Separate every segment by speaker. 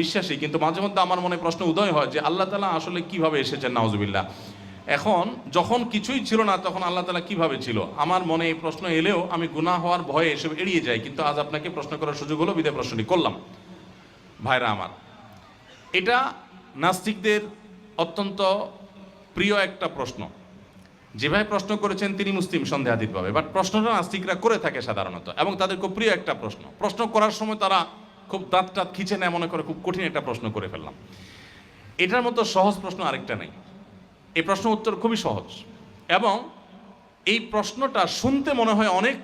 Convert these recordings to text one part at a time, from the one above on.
Speaker 1: বিশ্বাসী, কিন্তু মাঝে মধ্যে আমার মনে প্রশ্ন উদয় হয় যে আল্লাহ তাআলা আসলে কিভাবে এসেছেন, নাউজুবিল্লাহ। এখন যখন কিছুই ছিল না তখন আল্লাহ তাআলা কিভাবে ছিল, আমার মনে এই প্রশ্ন এলেও আমি গুনাহ হওয়ার ভয়ে এসব এড়িয়ে যাই, কিন্তু আজ আপনাকে প্রশ্ন করার সুযোগ হলো বিধায় প্রশ্নটি করলাম। ভাইরা আমার, এটা নাস্তিকদের অত্যন্ত প্রিয় একটা প্রশ্ন। যে ভাই প্রশ্ন করেছেন তিনি মুসলিম সন্দেহাতীতভাবে, বাট প্রশ্নটা নাস্তিকরা করে থাকে সাধারণত, এবং তাদের খুব প্রিয় একটা প্রশ্ন করার সময় তারা খুব দাঁত টাত খিচে নেয়, মনে করে খুব কঠিন একটা প্রশ্ন করে ফেললাম। এটার মতো সহজ প্রশ্ন আরেকটা নেই। এই প্রশ্ন উত্তর খুবই সহজ, এবং এই প্রশ্নটা শুনতে মনে হয় অনেক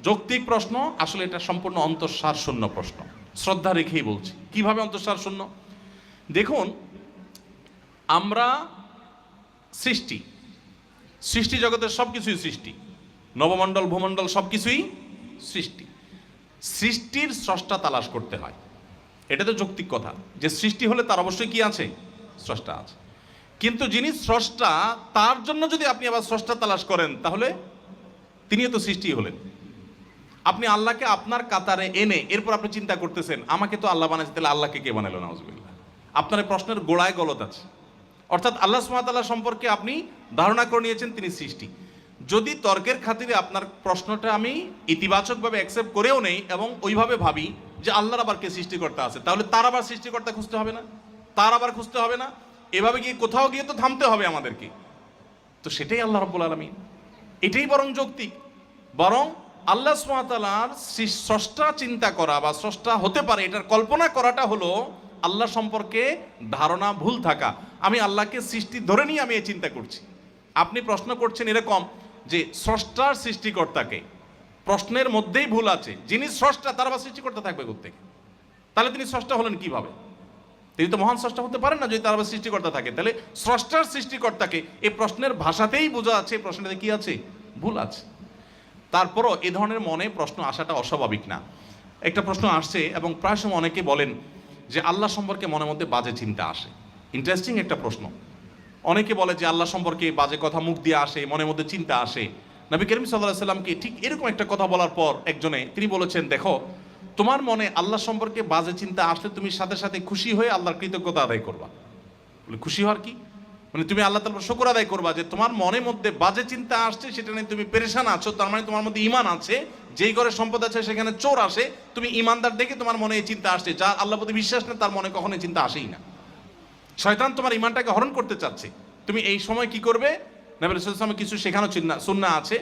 Speaker 1: যৌক্তিক প্রশ্ন, আসলে এটা সম্পূর্ণ অন্তঃসার শূন্য প্রশ্ন। শ্রদ্ধা রেখেই বলছি। কিভাবে অন্তঃসার শূন্য? দেখুন, আমরা সৃষ্টি জগতের সব কিছুই সৃষ্টি, নবমণ্ডল ভূমণ্ডল সব কিছুই সৃষ্টি। সৃষ্টির স্রষ্টা তালাশ করতে হয়, এটা তো যৌক্তিক কথা যে সৃষ্টি হলে তার অবশ্যই কি আছে, স্রষ্টা আছে। কিন্তু যিনি স্রষ্টা, তার জন্য যদি আপনি আবার স্রষ্টা তালাশ করেন তাহলে তিনিও তো সৃষ্টি হলেন। আপনি আল্লাহকে আপনার কাতারে এনে এরপর আপনি চিন্তা করতেছেন আমাকে তো আল্লাহ বানাইছে, তাহলে আল্লাহকে কে বানাইলো? নাউজুবিল্লাহ। আপনার এই প্রশ্নের গোড়ায় গলত আছে। অর্থাৎ আল্লাহ সুবহানাহু ওয়া তাআলা সম্পর্কে আপনি ধারণা করে নিয়েছেন তিনি সৃষ্টি। যদি তর্কের খাতিরে আপনার প্রশ্নটা আমি ইতিবাচকভাবে অ্যাকসেপ্ট করেও নেই এবং ওইভাবে ভাবি যে আল্লাহর আবার কে সৃষ্টিকর্তা আছে, তাহলে তার আবার সৃষ্টিকর্তা খুঁজতে হবে না, তার আবার খুঁজতে হবে না, এভাবে গিয়ে কোথাও গিয়ে তো থামতে হবে আমাদেরকে। তো সেটাই আল্লাহ রাব্বুল আলামিন, এটাই বরং যৌক্তিক। বরং আল্লাহ সুবহানাহু ওয়া তাআলার স্রষ্টা চিন্তা করা বা স্রষ্টা হতে পারে এটার কল্পনা করাটা হলো আল্লাহ সম্পর্কে ধারণা ভুল থাকা। আমি আল্লাহকে সৃষ্টি ধরে নিয়ে আমি এই চিন্তা করছি। আপনি প্রশ্ন করছেন এরকম যে স্রষ্টার সৃষ্টিকর্তাকে, প্রশ্নের মধ্যেই ভুল আছে। যিনি স্রষ্টা তার আবার সৃষ্টিকর্তা থাকবে কোত্থেকে? তাহলে তিনি স্রষ্টা হলেন কিভাবে? তিনি তো মহান স্রষ্টা হতে পারেন না যদি তার আবার সৃষ্টিকর্তা থাকে। তাহলে স্রষ্টার সৃষ্টিকর্তাকে এই প্রশ্নের ভাষাতেই বোঝা আছে প্রশ্নটাতে কি আছে, ভুল আছে। তারপরও এ ধরনের মনে প্রশ্ন আসাটা অস্বাভাবিক না। একটা প্রশ্ন আসছে এবং প্রায় সময় অনেকে বলেন যে আল্লাহ সম্পর্কে মনের মধ্যে বাজে চিন্তা আসে। ইন্টারেস্টিং একটা প্রশ্ন। অনেকে বলে যে আল্লাহ সম্পর্কে বাজে কথা মুখ দিয়ে আসে, মনের মধ্যে চিন্তা আসে। নবী করিম সাল্লাল্লাহু আলাইহি সাল্লামকে ঠিক এরকম একটা কথা বলার পর একজনে তিনি বলেছেন, দেখো তোমার মনে আল্লাহ সম্পর্কে বাজে চিন্তা আসলে তুমি সাথে সাথে খুশি হয়ে আল্লাহর কৃতজ্ঞতা আদায় করবা। বলে খুশি হওয়ার কি? মানে তুমি আল্লাহ তাআলার শুকর আদায় করবা যে তোমার মনের মধ্যে বাজে চিন্তা আসছে, সেটা নিয়ে তুমি পেরেশান আছো, তার মানে তোমার মধ্যে ঈমান আছে। যেই ঘরে সম্পদ আছে সেখানে চোর আসে, তুমি ঈমানদার দেখে তোমার মনে এই চিন্তা আসছে। যার আল্লাহর প্রতি বিশ্বাস নেই তার মনে কখনো চিন্তা আসেই না। শয়তান তোমার ঈমানটাকে হরণ করতে চাচ্ছে। তুমি এই সময় কি করবে? নবী সাল্লাল্লাহু আলাইহি ওয়াসাল্লাম কিছু শেখানো সুন্নাহ আছে।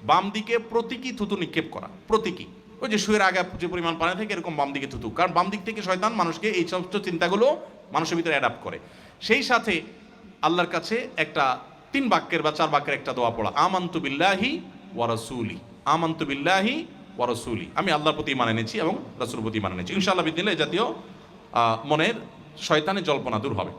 Speaker 1: বাম দিকে প্রতীকী থুতু নিক্ষেপ করা। প্রতীকী, ওই যে শুয়ের আগে যে পরিমাণ পানি থাকে এরকম বাম দিকে থুতু, কারণ বাম দিক থেকে শয়তান মানুষকে এই সমস্ত চিন্তাগুলো মানুষের ভিতরে অ্যাডাপ্ট করে। সেই সাথে আল্লাহর কাছে একটা 3 বাক্যের বা 4 বাক্যের একটা দোয়া পড়া, আমানতু বিল্লাহি ওয়া রাসূলি, আমানতু বিল্লাহি ওয়া রাসূলি, আমি আল্লাহর প্রতি ঈমান এনেছি এবং রাসূলের প্রতি ঈমান এনেছি। ইনশাআল্লাহ বিদিনিল্লাহ এই জাতীয় মনের শয়তানের জল্পনা দূর হবে।